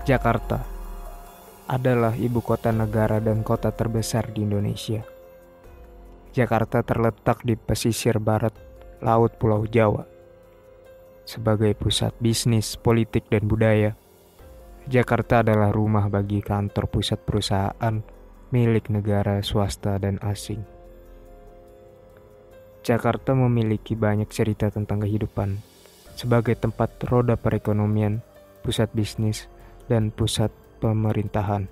Jakarta adalah ibu kota negara dan kota terbesar di Indonesia. Jakarta terletak di pesisir barat Laut Pulau Jawa. Sebagai pusat bisnis, politik, dan budaya, Jakarta adalah rumah bagi kantor pusat perusahaan milik negara, swasta, dan asing. Jakarta memiliki banyak cerita tentang kehidupan sebagai tempat roda perekonomian, pusat bisnis, dan pusat pemerintahan.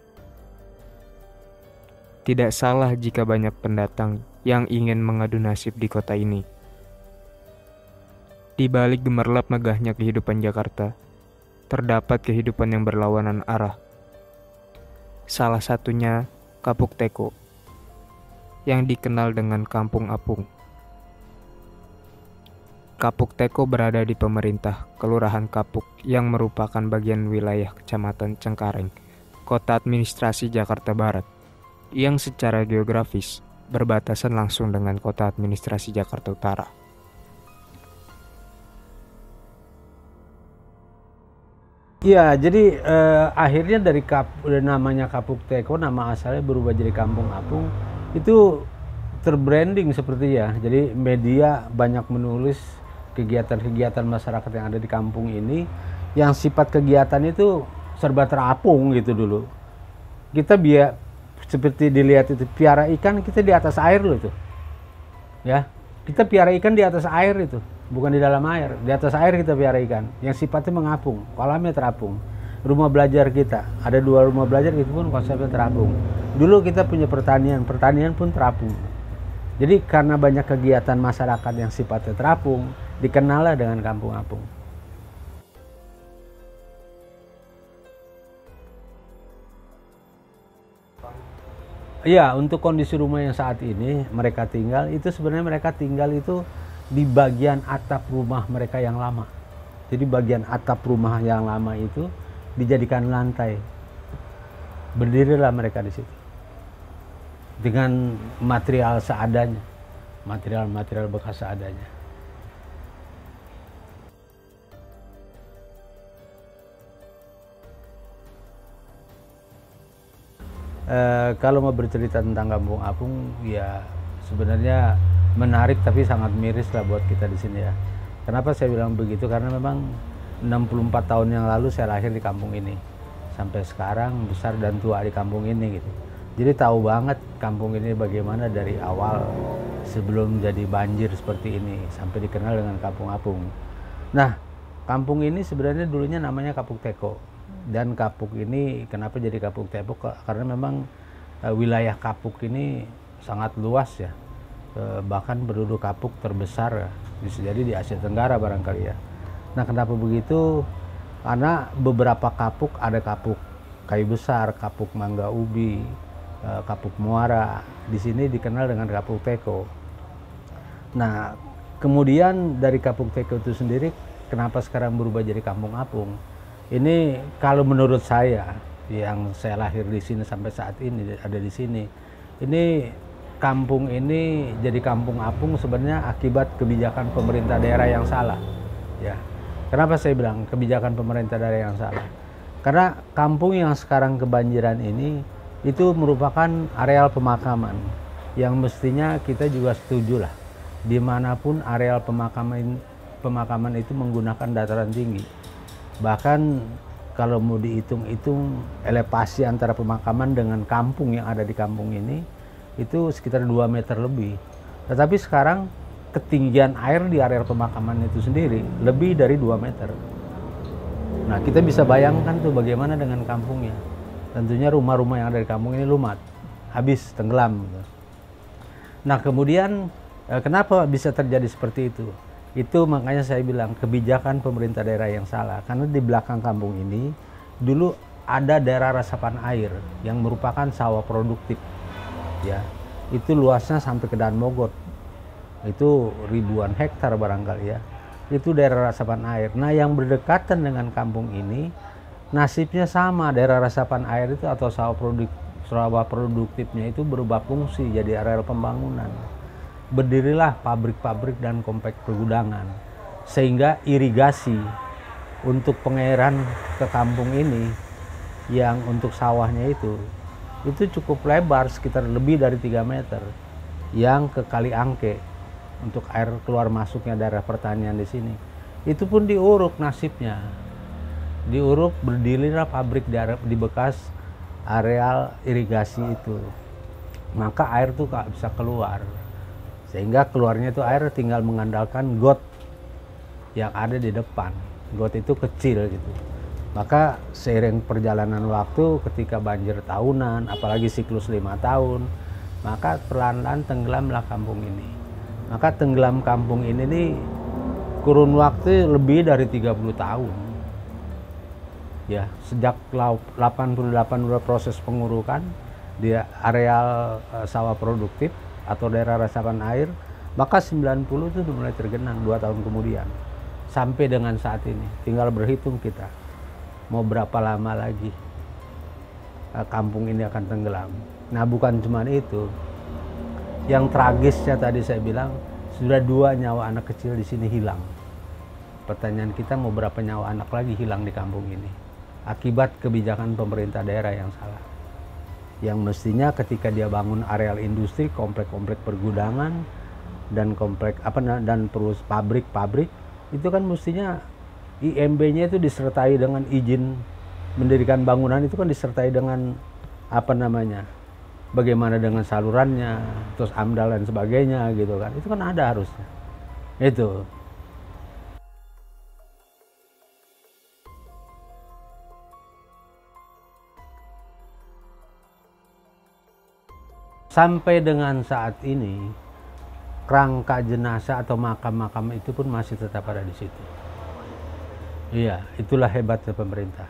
Tidak salah jika banyak pendatang yang ingin mengadu nasib di kota ini. Di balik gemerlap megahnya kehidupan Jakarta, terdapat kehidupan yang berlawanan arah. Salah satunya Kapuk Teko, yang dikenal dengan Kampung Apung. Kapuk Teko berada di pemerintah Kelurahan Kapuk yang merupakan bagian wilayah Kecamatan Cengkareng, Kota Administrasi Jakarta Barat, yang secara geografis berbatasan langsung dengan Kota Administrasi Jakarta Utara. Iya, jadi akhirnya dari namanya Kapuk Teko, nama asalnya berubah jadi Kampung Apung, itu terbranding seperti ya. Jadi media banyak menulis kegiatan-kegiatan masyarakat yang ada di kampung ini, yang sifat kegiatan itu serba terapung gitu dulu. Kita seperti dilihat itu, piara ikan kita di atas air loh itu. Ya, kita piara ikan di atas air itu, bukan di dalam air. Di atas air kita piara ikan, yang sifatnya mengapung, kolamnya terapung. Rumah belajar kita, ada 2 rumah belajar, itu pun konsepnya terapung. Dulu kita punya pertanian pun terapung. Jadi karena banyak kegiatan masyarakat yang sifatnya terapung, dikenallah dengan Kampung Apung. Iya, untuk kondisi rumah yang saat ini mereka tinggal, itu sebenarnya mereka tinggal itu di bagian atap rumah mereka yang lama. Jadi bagian atap rumah yang lama itu dijadikan lantai. Berdirilah mereka di situ. Dengan material seadanya, material bekas seadanya. Kalau mau bercerita tentang Kampung Apung, ya sebenarnya menarik tapi sangat miris lah buat kita di sini ya. Kenapa saya bilang begitu? Karena memang 64 tahun yang lalu saya lahir di kampung ini. Sampai sekarang besar dan tua di kampung ini gitu. Jadi tahu banget kampung ini bagaimana dari awal sebelum jadi banjir seperti ini sampai dikenal dengan Kampung Apung. Nah, kampung ini sebenarnya dulunya namanya Kapuk Teko. Dan Kapuk ini kenapa jadi Kapuk Teko? Karena memang wilayah Kapuk ini sangat luas ya. Bahkan penduduk Kapuk terbesar ya. Bisa jadi di Asia Tenggara barangkali ya. Nah, kenapa begitu? Karena beberapa Kapuk, ada Kapuk Kayu Besar, Kapuk Mangga Ubi, Kapuk Muara. Di sini dikenal dengan Kapuk Teko. Nah, kemudian dari Kapuk Teko itu sendiri, kenapa sekarang berubah jadi Kampung Apung? Ini kalau menurut saya, yang saya lahir di sini sampai saat ini ada di sini, ini kampung ini jadi Kampung Apung sebenarnya akibat kebijakan pemerintah daerah yang salah. Ya, kenapa saya bilang kebijakan pemerintah daerah yang salah? Karena kampung yang sekarang kebanjiran ini itu merupakan areal pemakaman yang mestinya kita juga setuju lah. Dimanapun areal pemakaman itu menggunakan dataran tinggi. Bahkan kalau mau dihitung-hitung elevasi antara pemakaman dengan kampung yang ada di kampung ini itu sekitar 2 meter lebih. Tetapi sekarang ketinggian air di area pemakaman itu sendiri lebih dari 2 meter. Nah, kita bisa bayangkan tuh bagaimana dengan kampungnya. Tentunya rumah-rumah yang ada di kampung ini lumat, habis tenggelam. Nah, kemudian kenapa bisa terjadi seperti itu? Itu makanya saya bilang kebijakan pemerintah daerah yang salah. Karena di belakang kampung ini dulu ada daerah resapan air yang merupakan sawah produktif. Ya, itu luasnya sampai ke Danmogot. Itu ribuan hektar barangkali ya. Itu daerah resapan air. Nah, yang berdekatan dengan kampung ini nasibnya sama. Daerah resapan air itu atau sawah produktifnya itu berubah fungsi jadi areal pembangunan. Berdirilah pabrik-pabrik dan kompleks pergudangan, sehingga irigasi untuk pengairan ke kampung ini yang untuk sawahnya itu cukup lebar, sekitar lebih dari 3 meter, yang ke Kali Angke untuk air keluar masuknya daerah pertanian di sini. Itu pun diuruk nasibnya, diuruk, berdirilah pabrik di bekas areal irigasi itu. Maka air tuh gak bisa keluar, sehingga keluarnya itu air tinggal mengandalkan got yang ada di depan. Got itu kecil gitu. Maka seiring perjalanan waktu, ketika banjir tahunan, apalagi siklus 5 tahun, maka perlahan-lahan tenggelamlah kampung ini. Maka tenggelam kampung ini nih kurun waktu lebih dari 30 tahun. Ya, sejak 88 udah proses pengurukan di areal sawah produktif atau daerah resapan air, maka 90 itu udah mulai tergenang 2 tahun kemudian. Sampai dengan saat ini, tinggal berhitung kita. Mau berapa lama lagi kampung ini akan tenggelam. Nah, bukan cuma itu. Yang tragisnya tadi saya bilang, sudah 2 nyawa anak kecil di sini hilang. Pertanyaan kita, mau berapa nyawa anak lagi hilang di kampung ini? Akibat kebijakan pemerintah daerah yang salah. Yang mestinya ketika dia bangun areal industri, komplek-komplek pergudangan, dan komplek dan terus pabrik-pabrik, itu kan mestinya IMB-nya itu disertai dengan izin mendirikan bangunan, itu kan disertai dengan bagaimana dengan salurannya, terus AMDAL dan sebagainya gitu kan. Itu kan ada harusnya. Itu. Sampai dengan saat ini, kerangka jenazah atau makam-makam itu pun masih tetap ada di situ. Iya, itulah hebatnya pemerintah.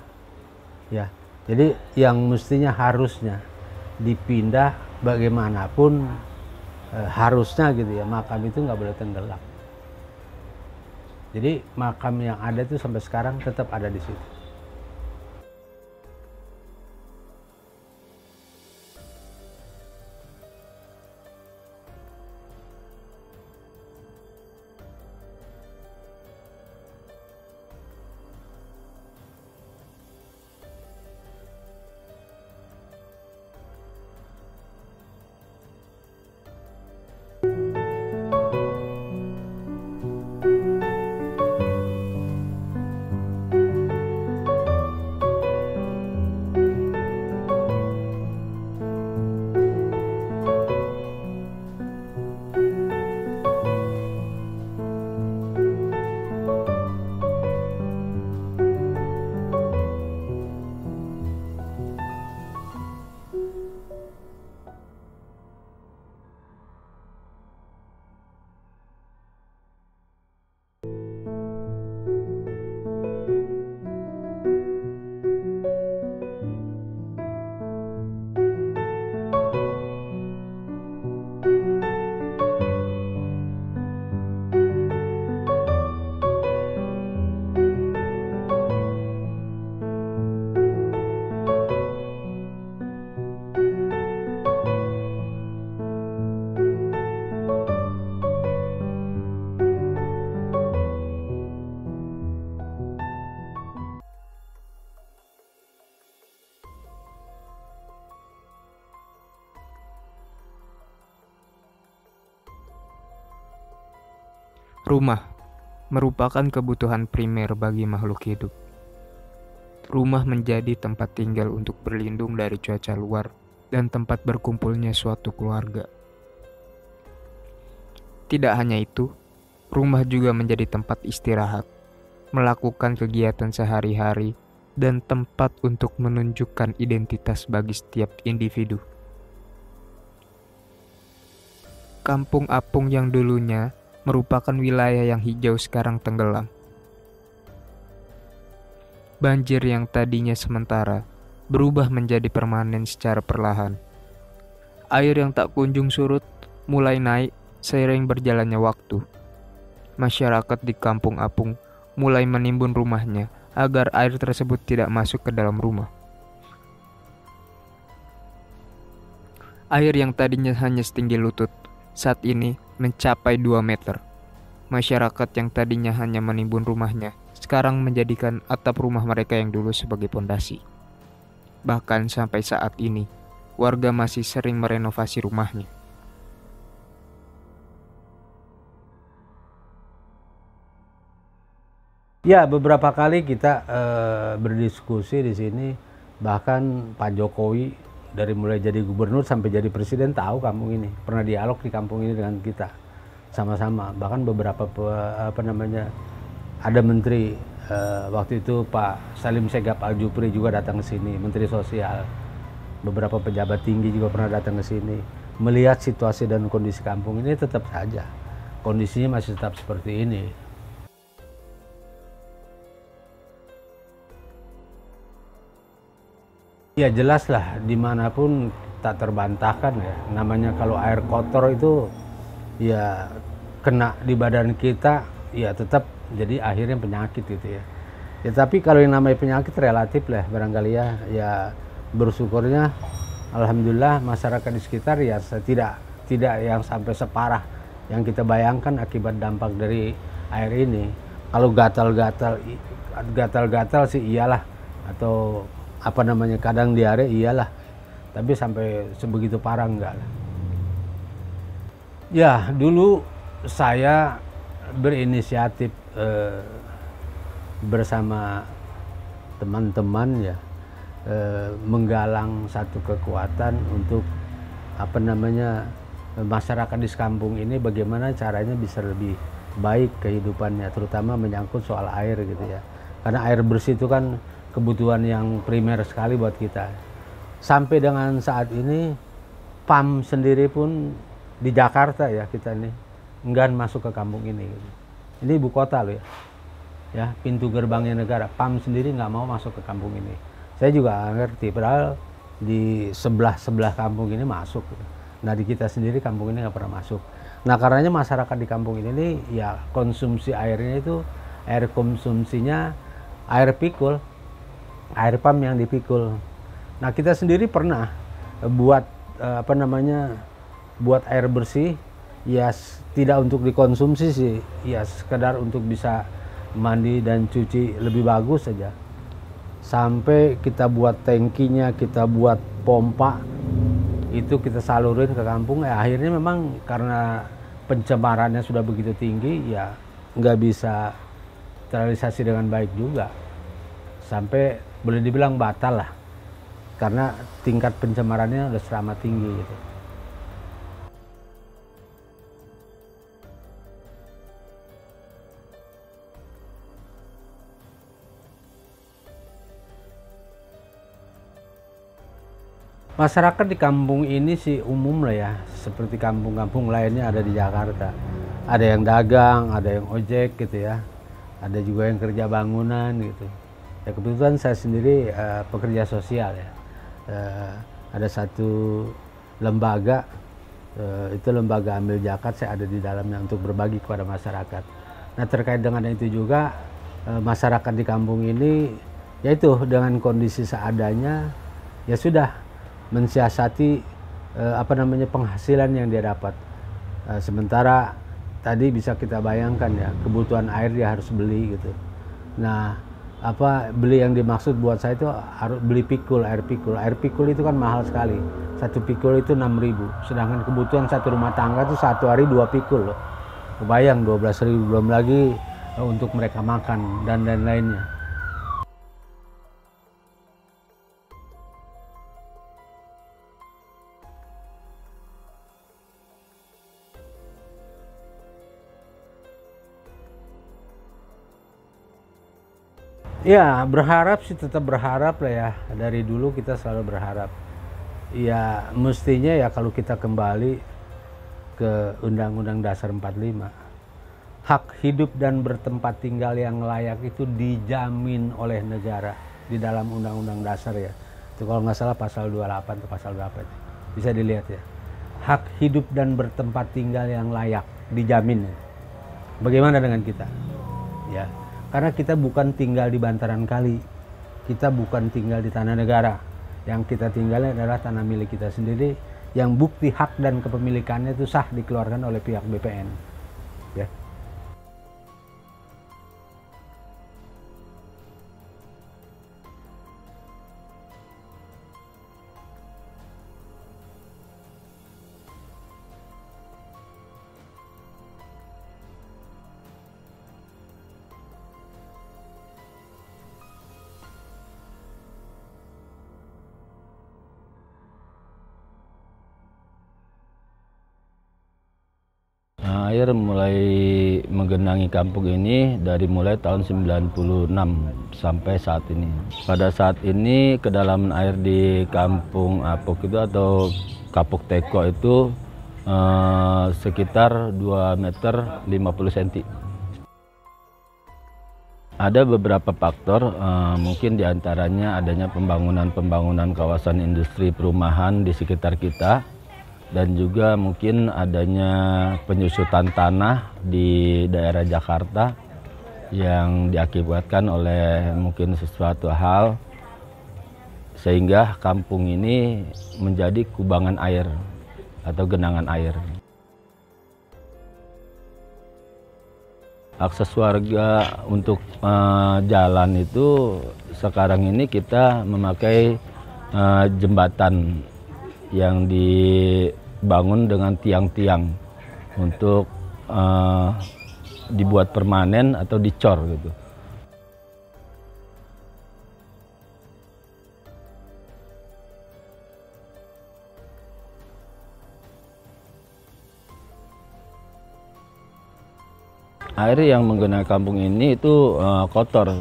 Ya, jadi yang mestinya harusnya dipindah bagaimanapun, harusnya gitu ya, makam itu nggak boleh tenggelam. Jadi makam yang ada itu sampai sekarang tetap ada di situ. Rumah merupakan kebutuhan primer bagi makhluk hidup. Rumah menjadi tempat tinggal untuk berlindung dari cuaca luar dan tempat berkumpulnya suatu keluarga. Tidak hanya itu, rumah juga menjadi tempat istirahat, melakukan kegiatan sehari-hari, dan tempat untuk menunjukkan identitas bagi setiap individu. Kampung Apung yang dulunya merupakan wilayah yang hijau sekarang tenggelam. Banjir yang tadinya sementara berubah menjadi permanen secara perlahan. Air yang tak kunjung surut mulai naik seiring berjalannya waktu. Masyarakat di Kampung Apung mulai menimbun rumahnya agar air tersebut tidak masuk ke dalam rumah. Air yang tadinya hanya setinggi lutut saat ini mencapai 2 meter. Masyarakat yang tadinya hanya menimbun rumahnya sekarang menjadikan atap rumah mereka yang dulu sebagai pondasi. Bahkan sampai saat ini, warga masih sering merenovasi rumahnya. Ya, beberapa kali kita berdiskusi di sini, bahkan Pak Jokowi dari mulai jadi gubernur sampai jadi presiden tahu kampung ini, pernah dialog di kampung ini dengan kita sama-sama. Bahkan beberapa ada menteri waktu itu Pak Salim Segaf Al Jufri juga datang ke sini, menteri sosial. Beberapa pejabat tinggi juga pernah datang ke sini, melihat situasi dan kondisi kampung ini. Tetap saja kondisinya masih tetap seperti ini. Ya jelas lah, dimanapun tak terbantahkan ya. Namanya kalau air kotor itu ya kena di badan kita, ya tetap jadi akhirnya penyakit gitu ya. Ya tapi kalau yang namanya penyakit relatif lah barangkali ya. Ya bersyukurnya alhamdulillah masyarakat di sekitar ya tidak yang sampai separah yang kita bayangkan akibat dampak dari air ini. Kalau gatal-gatal sih iyalah, atau kadang diare iyalah, tapi sampai sebegitu parah enggak lah. Ya dulu saya berinisiatif bersama teman-teman ya, menggalang satu kekuatan untuk masyarakat di kampung ini bagaimana caranya bisa lebih baik kehidupannya, terutama menyangkut soal air gitu ya. Karena air bersih itu kan kebutuhan yang primer sekali buat kita. Sampai dengan saat ini PAM sendiri pun di Jakarta ya, kita ini enggan masuk ke kampung ini gitu. Ini ibu kota loh ya. Ya, pintu gerbangnya negara. PAM sendiri nggak mau masuk ke kampung ini. Saya juga ngerti, padahal di sebelah kampung ini masuk. Nah di kita sendiri kampung ini nggak pernah masuk. Nah karenanya masyarakat di kampung ini nih, ya konsumsi airnya itu air konsumsinya air pikul, air PAM yang dipikul. Nah kita sendiri pernah buat buat air bersih, ya tidak untuk dikonsumsi sih, ya sekedar untuk bisa mandi dan cuci lebih bagus saja. Sampai kita buat tangkinya, kita buat pompa, itu kita salurin ke kampung. Akhirnya memang karena pencemarannya sudah begitu tinggi, ya nggak bisa terrealisasi dengan baik juga. Sampai boleh dibilang batal lah, karena tingkat pencemarannya udah teramat tinggi gitu. Masyarakat di kampung ini sih umum lah ya, seperti kampung-kampung lainnya ada di Jakarta. Ada yang dagang, ada yang ojek gitu ya, ada juga yang kerja bangunan gitu. Ya kebetulan saya sendiri pekerja sosial ya. Ada satu lembaga, itu lembaga ambil zakat, saya ada di dalamnya untuk berbagi kepada masyarakat. Nah terkait dengan itu juga masyarakat di kampung ini, yaitu dengan kondisi seadanya, ya sudah mensiasati penghasilan yang dia dapat. Sementara tadi bisa kita bayangkan ya, kebutuhan air dia harus beli gitu. Nah beli yang dimaksud buat saya itu harus beli pikul, air pikul. Air pikul itu kan mahal sekali. Satu pikul itu 6.000. Sedangkan kebutuhan satu rumah tangga itu satu hari 2 pikul loh. Kebayang 12.000, belum lagi untuk mereka makan dan lain-lainnya. Ya berharap sih, tetap berharap lah ya. Dari dulu kita selalu berharap. Ya mestinya ya kalau kita kembali ke Undang-Undang Dasar 45, hak hidup dan bertempat tinggal yang layak itu dijamin oleh negara di dalam Undang-Undang Dasar ya. Itu kalau nggak salah pasal 28 atau pasal berapa itu. Bisa dilihat ya. Hak hidup dan bertempat tinggal yang layak dijamin. Bagaimana dengan kita? Ya. Karena kita bukan tinggal di bantaran kali, kita bukan tinggal di tanah negara. Yang kita tinggalnya adalah tanah milik kita sendiri, yang bukti hak dan kepemilikannya itu sah dikeluarkan oleh pihak BPN. Ya. Air mulai menggenangi kampung ini dari mulai tahun 96 sampai saat ini. Pada saat ini kedalaman air di Kampung Apuk itu atau Kapuk Teko itu sekitar 2 meter 50 cm. Ada beberapa faktor, mungkin diantaranya adanya pembangunan kawasan industri perumahan di sekitar kita, dan juga mungkin adanya penyusutan tanah di daerah Jakarta yang diakibatkan oleh mungkin sesuatu hal sehingga kampung ini menjadi kubangan air atau genangan air. Akses warga untuk jalan itu sekarang ini kita memakai jembatan yang dibangun dengan tiang-tiang untuk dibuat permanen atau dicor gitu. Air yang menggenangi kampung ini itu kotor,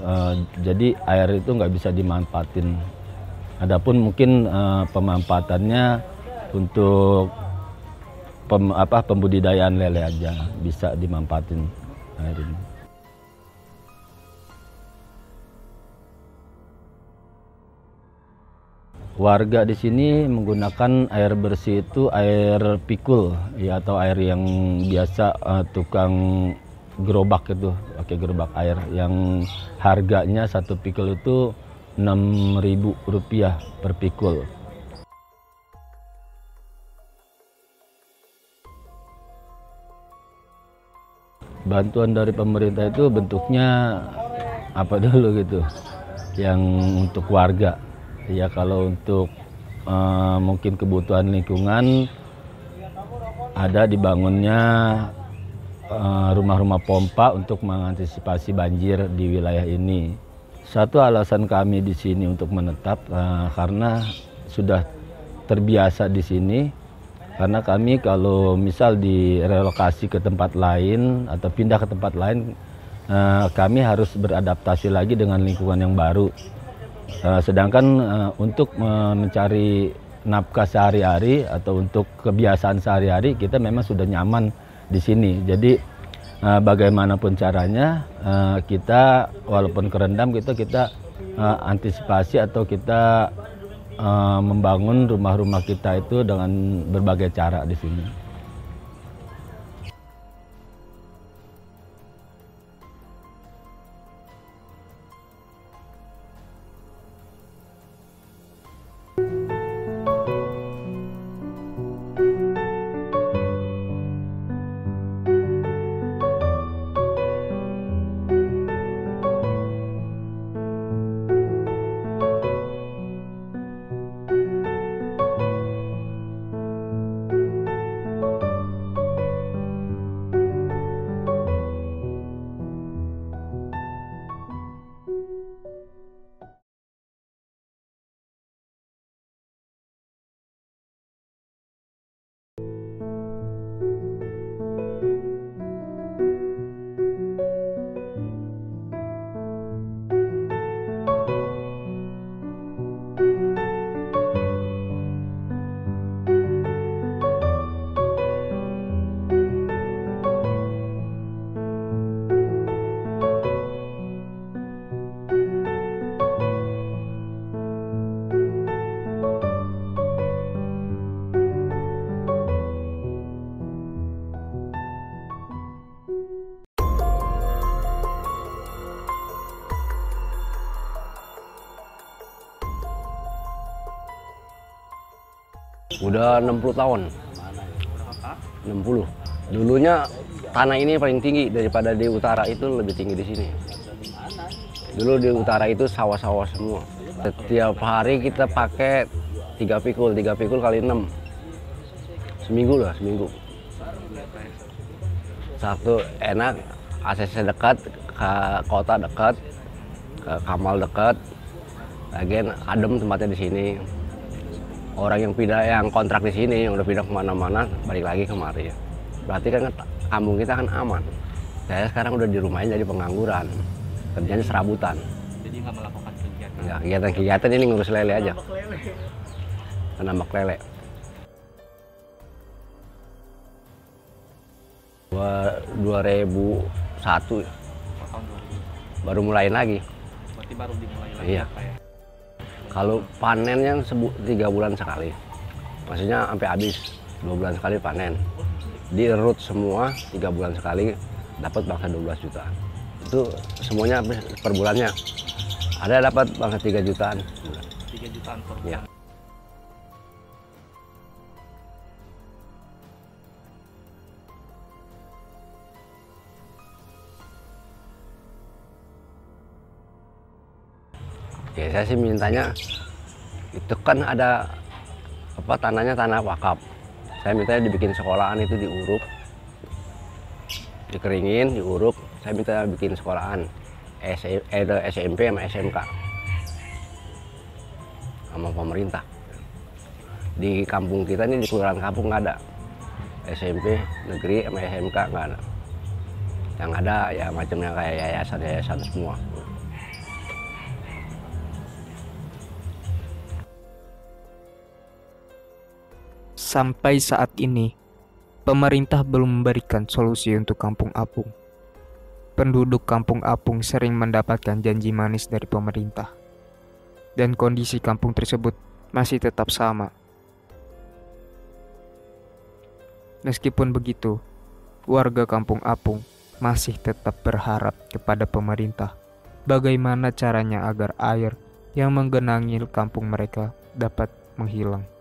jadi air itu nggak bisa dimanfaatin. Adapun mungkin pemanfaatannya untuk pembudidayaan lele aja bisa dimanfaatin air ini. Warga di sini menggunakan air bersih itu air pikul ya, atau air yang biasa tukang gerobak itu, pakai gerobak air yang harganya satu pikul itu Rp6.000 per pikul. Bantuan dari pemerintah itu bentuknya apa dulu gitu, yang untuk warga. Ya kalau untuk mungkin kebutuhan lingkungan ada dibangunnya rumah-rumah pompa untuk mengantisipasi banjir di wilayah ini. Satu alasan kami di sini untuk menetap karena sudah terbiasa di sini. Karena kami kalau misal direlokasi ke tempat lain atau pindah ke tempat lain, kami harus beradaptasi lagi dengan lingkungan yang baru. Sedangkan untuk mencari nafkah sehari-hari atau untuk kebiasaan sehari-hari kita memang sudah nyaman di sini. Jadi bagaimanapun caranya kita walaupun kerendam kita antisipasi atau kita membangun rumah-rumah kita itu dengan berbagai cara di sini. Udah 60 tahun. 60. Dulunya tanah ini paling tinggi daripada di utara, itu lebih tinggi di sini. Dulu di utara itu sawah-sawah semua. Setiap hari kita pakai 3 pikul kali 6. Seminggu lah, seminggu. Satu enak, ACC dekat, ke kota dekat, ke Kamal dekat. Lagian adem tempatnya di sini. Orang yang pindah, yang kontrak di sini, yang udah pindah kemana-mana, balik lagi kemari ya. Berarti kan kampung kita kan aman. Saya sekarang udah di rumahnya jadi pengangguran, kerjanya serabutan. Jadi nggak melakukan kegiatan. Nggak, kegiatan ini ngurus lele aja. Menambak lele. 2001 Tahun 2000. baru mulain lagi. Berarti baru dimulai lagi. Iya. Pak, ya? Kalau panennya 3 bulan sekali. Maksudnya sampai habis 2 bulan sekali panen. Dirut semua 3 bulan sekali dapat bangsa 12 jutaan. Itu semuanya per bulannya. Ada dapat bangsa 3 jutaan. 3 jutaan per Ya. bulan. Ya saya sih mintanya itu kan ada apa tanahnya tanah wakaf. Saya mintanya dibikin sekolahan itu diuruk, dikeringin, diuruk. Saya minta bikin sekolahan SMP sama SMK sama pemerintah. Di kampung kita ini di kelurahan kampung nggak ada SMP negeri sama SMK, nggak ada. Yang ada ya macamnya kayak yayasan-yayasan semua. Sampai saat ini, pemerintah belum memberikan solusi untuk Kampung Apung. Penduduk Kampung Apung sering mendapatkan janji manis dari pemerintah, dan kondisi kampung tersebut masih tetap sama. Meskipun begitu, warga Kampung Apung masih tetap berharap kepada pemerintah bagaimana caranya agar air yang menggenangi kampung mereka dapat menghilang.